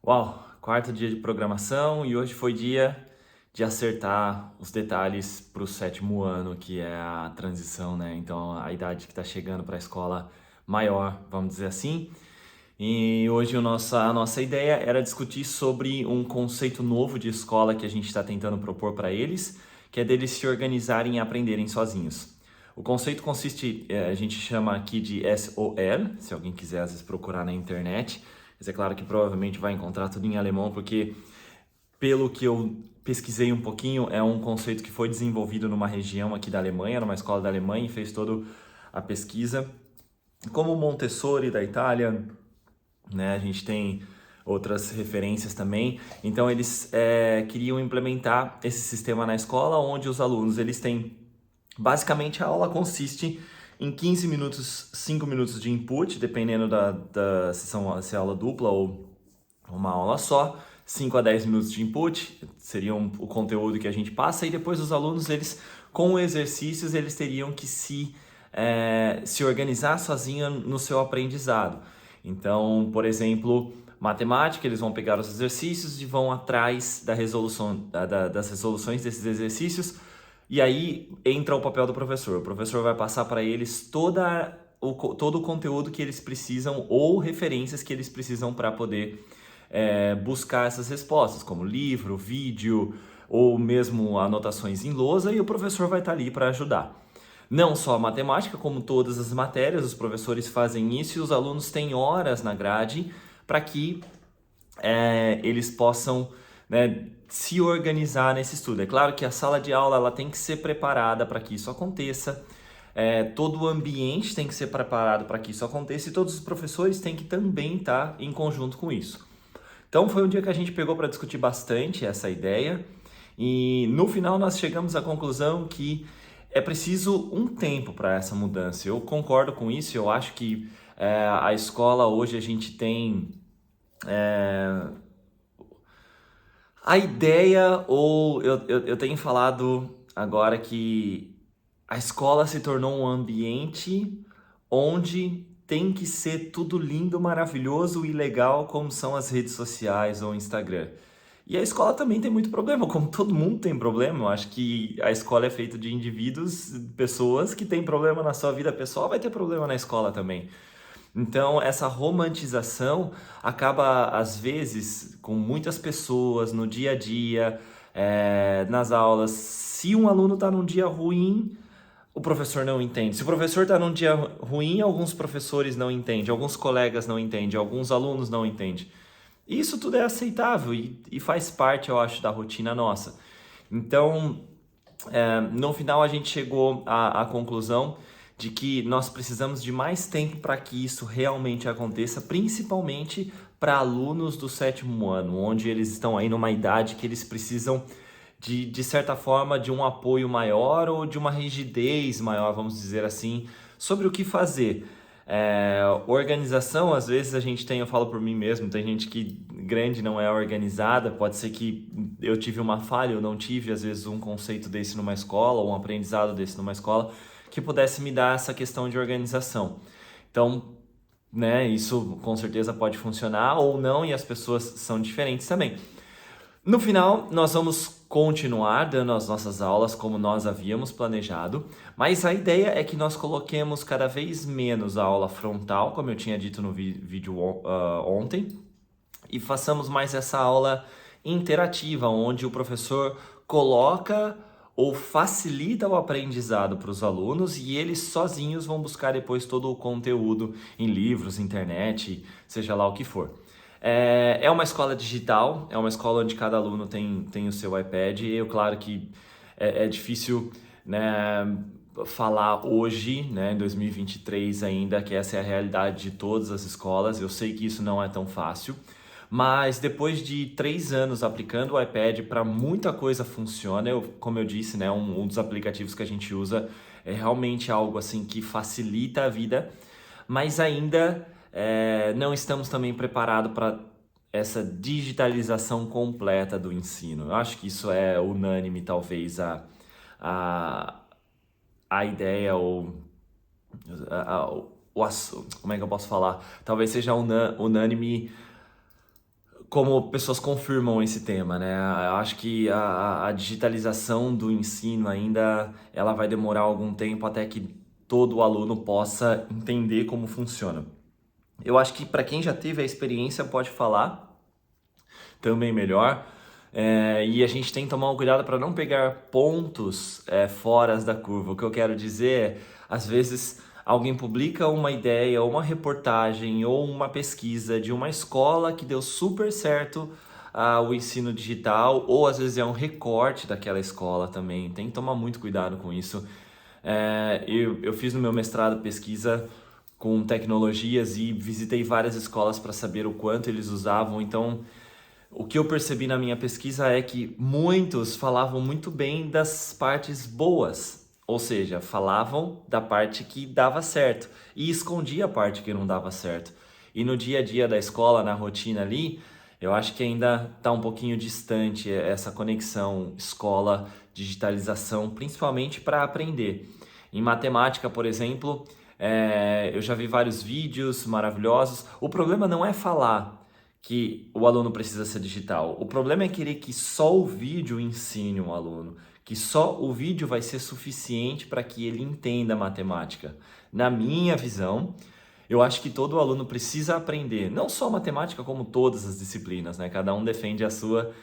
Uau, quarto dia de programação e hoje foi dia de acertar os detalhes para o sétimo ano, que é a transição, né? Então, a idade que está chegando para a escola maior, vamos dizer assim. E hoje a nossa ideia era discutir sobre um conceito novo de escola que a gente está tentando propor para eles, que é deles se organizarem e aprenderem sozinhos. O conceito consiste, a gente chama aqui de SOL, se alguém quiser às vezes procurar na internet, mas é claro que provavelmente vai encontrar tudo em alemão, porque pelo que eu pesquisei um pouquinho, é um conceito que foi desenvolvido numa região aqui da Alemanha, numa escola da Alemanha, e fez toda a pesquisa. Como o Montessori da Itália, né? A gente tem outras referências também. Então eles queriam implementar esse sistema na escola, onde os alunos eles têm basicamente a aula consiste em 15 minutos, 5 minutos de input, dependendo se é aula dupla ou uma aula só. 5 a 10 minutos de input seriam o conteúdo que a gente passa, e depois os alunos, eles com exercícios, eles teriam que se organizar sozinho no seu aprendizado. Então, por exemplo, matemática, eles vão pegar os exercícios e vão atrás das resoluções desses exercícios, e aí entra o papel do professor. O professor vai passar para eles todo o conteúdo que eles precisam ou referências que eles precisam para poder buscar essas respostas, como livro, vídeo ou mesmo anotações em lousa, e o professor vai estar ali para ajudar. Não só a matemática, como todas as matérias, os professores fazem isso e os alunos têm horas na grade para que eles possam, né, se organizar nesse estudo. É claro que a sala de aula ela tem que ser preparada para que isso aconteça, todo o ambiente tem que ser preparado para que isso aconteça, e todos os professores têm que também estar em conjunto com isso. Então foi um dia que a gente pegou para discutir bastante essa ideia, e no final nós chegamos à conclusão que é preciso um tempo para essa mudança. Eu concordo com isso, eu acho que a escola hoje a gente tem a ideia, ou eu tenho falado agora que a escola se tornou um ambiente onde tem que ser tudo lindo, maravilhoso e legal, como são as redes sociais ou Instagram. E a escola também tem muito problema, como todo mundo tem problema. Eu acho que a escola é feita de indivíduos, pessoas que têm problema na sua vida pessoal, vai ter problema na escola também. Então, essa romantização acaba, às vezes, com muitas pessoas no dia a dia, nas aulas. Se um aluno está num dia ruim, o professor não entende. Se o professor está num dia ruim, alguns professores não entendem, alguns colegas não entendem, alguns alunos não entendem. Isso tudo é aceitável e faz parte, eu acho, da rotina nossa. Então, no final, a gente chegou à conclusão de que nós precisamos de mais tempo para que isso realmente aconteça, principalmente para alunos do sétimo ano, onde eles estão aí numa idade que eles precisam de certa forma, de um apoio maior ou de uma rigidez maior, vamos dizer assim, sobre o que fazer. Organização, às vezes a gente tem, eu falo por mim mesmo, tem gente que grande não é organizada, pode ser que eu tive uma falha, eu não tive, às vezes, um conceito desse numa escola, ou um aprendizado desse numa escola, que pudesse me dar essa questão de organização. Então, né, isso com certeza pode funcionar ou não, e as pessoas são diferentes também. No final, nós vamos continuar dando as nossas aulas como nós havíamos planejado, mas a ideia é que nós coloquemos cada vez menos a aula frontal, como eu tinha dito no vídeo ontem, e façamos mais essa aula interativa, onde o professor coloca ou facilita o aprendizado para os alunos e eles sozinhos vão buscar depois todo o conteúdo em livros, internet, seja lá o que for. É uma escola digital, é uma escola onde cada aluno tem o seu iPad, e eu, claro que é difícil, né, falar hoje, né, em 2023 ainda, que essa é a realidade de todas as escolas. Eu sei que isso não é tão fácil, mas depois de 3 anos aplicando o iPad, para muita coisa funciona. Como eu disse, né, um dos aplicativos que a gente usa é realmente algo assim que facilita a vida, mas ainda não estamos também preparados para essa digitalização completa do ensino. Eu acho que isso é unânime, talvez, a, a ideia ou como é que eu posso falar? Talvez seja unânime como pessoas confirmam esse tema, né? Eu acho que a digitalização do ensino ainda ela vai demorar algum tempo até que todo aluno possa entender como funciona. Eu acho que para quem já teve a experiência pode falar também melhor. E a gente tem que tomar um cuidado para não pegar pontos fora da curva. O que eu quero dizer é, às vezes, alguém publica uma ideia, uma reportagem ou uma pesquisa de uma escola que deu super certo o ensino digital, ou às vezes é um recorte daquela escola também. Tem que tomar muito cuidado com isso. Eu fiz no meu mestrado pesquisa com tecnologias e visitei várias escolas para saber o quanto eles usavam. Então, o que eu percebi na minha pesquisa é que muitos falavam muito bem das partes boas, ou seja, falavam da parte que dava certo e escondia a parte que não dava certo. E no dia a dia da escola, na rotina ali, eu acho que ainda está um pouquinho distante essa conexão escola-digitalização, principalmente para aprender. Em matemática, por exemplo, eu já vi vários vídeos maravilhosos. O problema não é falar que o aluno precisa ser digital. O problema é querer que só o vídeo ensine um aluno, que só o vídeo vai ser suficiente para que ele entenda a matemática. Na minha visão, eu acho que todo aluno precisa aprender, não só matemática, como todas as disciplinas, né? Cada um defende a sua,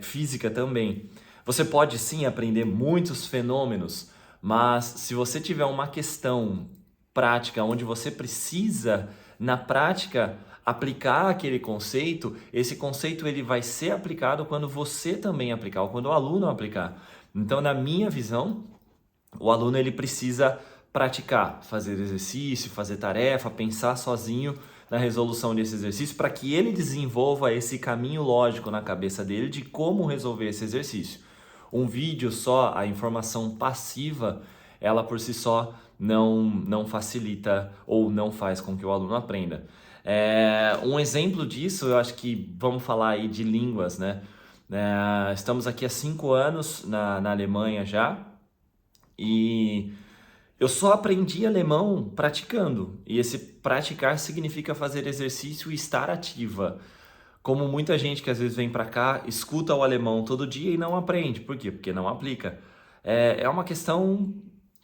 física também. Você pode sim aprender muitos fenômenos, mas se você tiver uma questão prática onde você precisa, na prática, aplicar aquele conceito, esse conceito ele vai ser aplicado quando você também aplicar, ou quando o aluno aplicar. Então, na minha visão, o aluno ele precisa praticar, fazer exercício, fazer tarefa, pensar sozinho na resolução desse exercício para que ele desenvolva esse caminho lógico na cabeça dele de como resolver esse exercício. Um vídeo só, a informação passiva, ela por si só não facilita ou não faz com que o aluno aprenda. Um exemplo disso, eu acho que vamos falar aí de línguas, né? Estamos aqui há 5 anos na Alemanha já e eu só aprendi alemão praticando. E esse praticar significa fazer exercício e estar ativa. Como muita gente que às vezes vem para cá, escuta o alemão todo dia e não aprende. Por quê? Porque não aplica. É uma questão,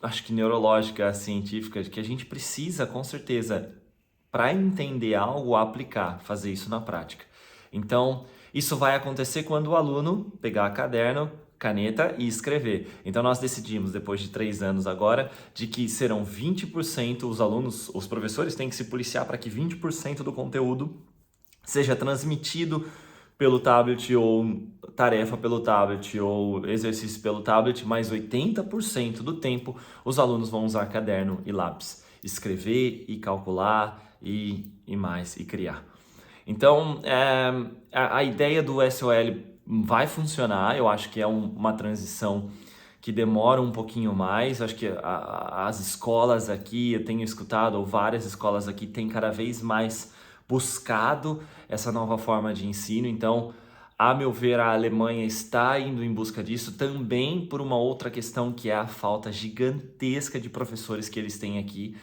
acho que neurológica, científica, que a gente precisa, com certeza, para entender algo, aplicar, fazer isso na prática. Então, isso vai acontecer quando o aluno pegar caderno, caneta e escrever. Então, nós decidimos, depois de 3 anos agora, de que serão 20% os alunos, os professores têm que se policiar para que 20% do conteúdo seja transmitido pelo tablet ou tarefa pelo tablet ou exercício pelo tablet, mas 80% do tempo os alunos vão usar caderno e lápis, escrever e calcular e mais, e criar. Então, a ideia do SOL vai funcionar, eu acho que é uma transição que demora um pouquinho mais, acho que as escolas aqui, eu tenho escutado, ou várias escolas aqui têm cada vez mais buscado essa nova forma de ensino, então, a meu ver, a Alemanha está indo em busca disso também por uma outra questão que é a falta gigantesca de professores que eles têm aqui.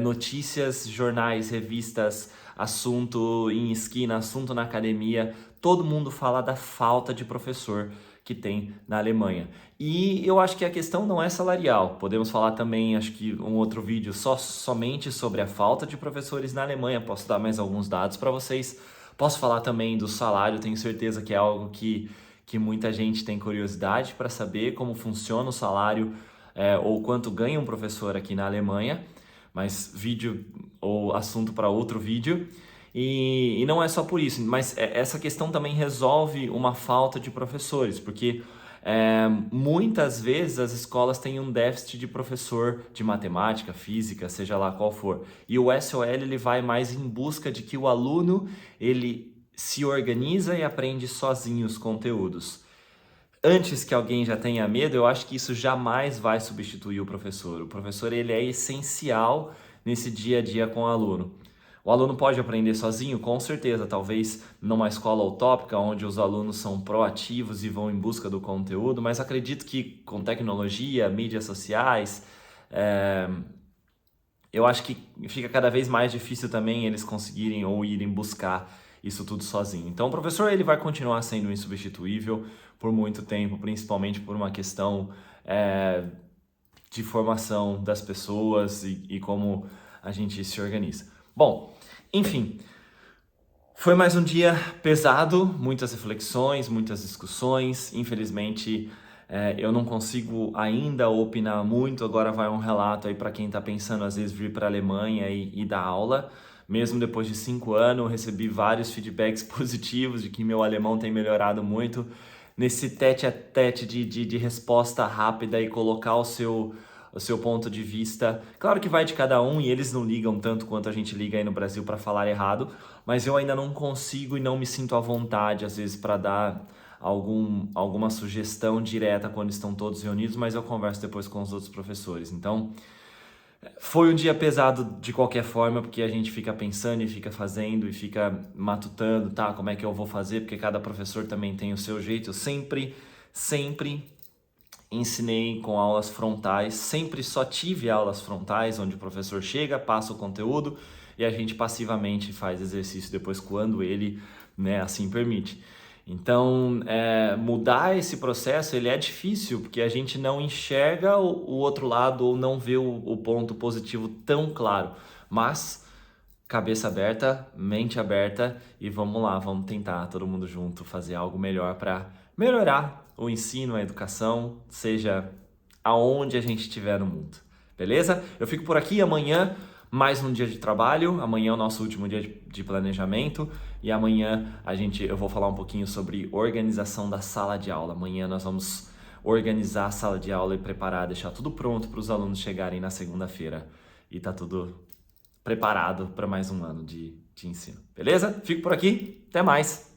Notícias, jornais, revistas, assunto em esquina, assunto na academia, todo mundo fala da falta de professor que tem na Alemanha. E eu acho que a questão não é salarial. Podemos falar também, acho que um outro vídeo somente sobre a falta de professores na Alemanha. Posso dar mais alguns dados para vocês. Posso falar também do salário, tenho certeza que é algo que muita gente tem curiosidade para saber como funciona o salário ou quanto ganha um professor aqui na Alemanha, mas vídeo ou assunto para outro vídeo. E não é só por isso, mas essa questão também resolve uma falta de professores, porque muitas vezes as escolas têm um déficit de professor de matemática, física, seja lá qual for. E o SOL ele vai mais em busca de que o aluno ele se organiza e aprende sozinho os conteúdos. Antes que alguém já tenha medo, eu acho que isso jamais vai substituir o professor. O professor ele é essencial nesse dia a dia com o aluno. O aluno pode aprender sozinho? Com certeza, talvez numa escola utópica, onde os alunos são proativos e vão em busca do conteúdo, mas acredito que com tecnologia, mídias sociais, eu acho que fica cada vez mais difícil também eles conseguirem ou irem buscar isso tudo sozinho. Então o professor ele vai continuar sendo insubstituível por muito tempo, principalmente por uma questão de formação das pessoas e como a gente se organiza. Bom, enfim, foi mais um dia pesado, muitas reflexões, muitas discussões. Infelizmente, eu não consigo ainda opinar muito. Agora vai um relato aí para quem está pensando às vezes vir para a Alemanha e dar aula. Mesmo depois de 5 anos, eu recebi vários feedbacks positivos de que meu alemão tem melhorado muito nesse tete a tete de resposta rápida e colocar o seu ponto de vista. Claro que vai de cada um e eles não ligam tanto quanto a gente liga aí no Brasil para falar errado, mas eu ainda não consigo e não me sinto à vontade, às vezes, para dar alguma sugestão direta quando estão todos reunidos, mas eu converso depois com os outros professores. Então, foi um dia pesado de qualquer forma, porque a gente fica pensando e fica fazendo e fica matutando, tá? Como é que eu vou fazer? Porque cada professor também tem o seu jeito. Eu sempre ensinei com aulas frontais, sempre só tive aulas frontais, onde o professor chega, passa o conteúdo e a gente passivamente faz exercício depois quando ele, assim permite. Então, mudar esse processo ele é difícil, porque a gente não enxerga o outro lado ou não vê o ponto positivo tão claro. Mas, cabeça aberta, mente aberta e vamos lá, vamos tentar todo mundo junto fazer algo melhor para melhorar o ensino, a educação, seja aonde a gente estiver no mundo. Beleza? Eu fico por aqui, amanhã mais um dia de trabalho, amanhã é o nosso último dia de planejamento e amanhã eu vou falar um pouquinho sobre organização da sala de aula. Amanhã nós vamos organizar a sala de aula e preparar, deixar tudo pronto para os alunos chegarem na segunda-feira e tá tudo preparado para mais um ano de ensino. Beleza? Fico por aqui, até mais!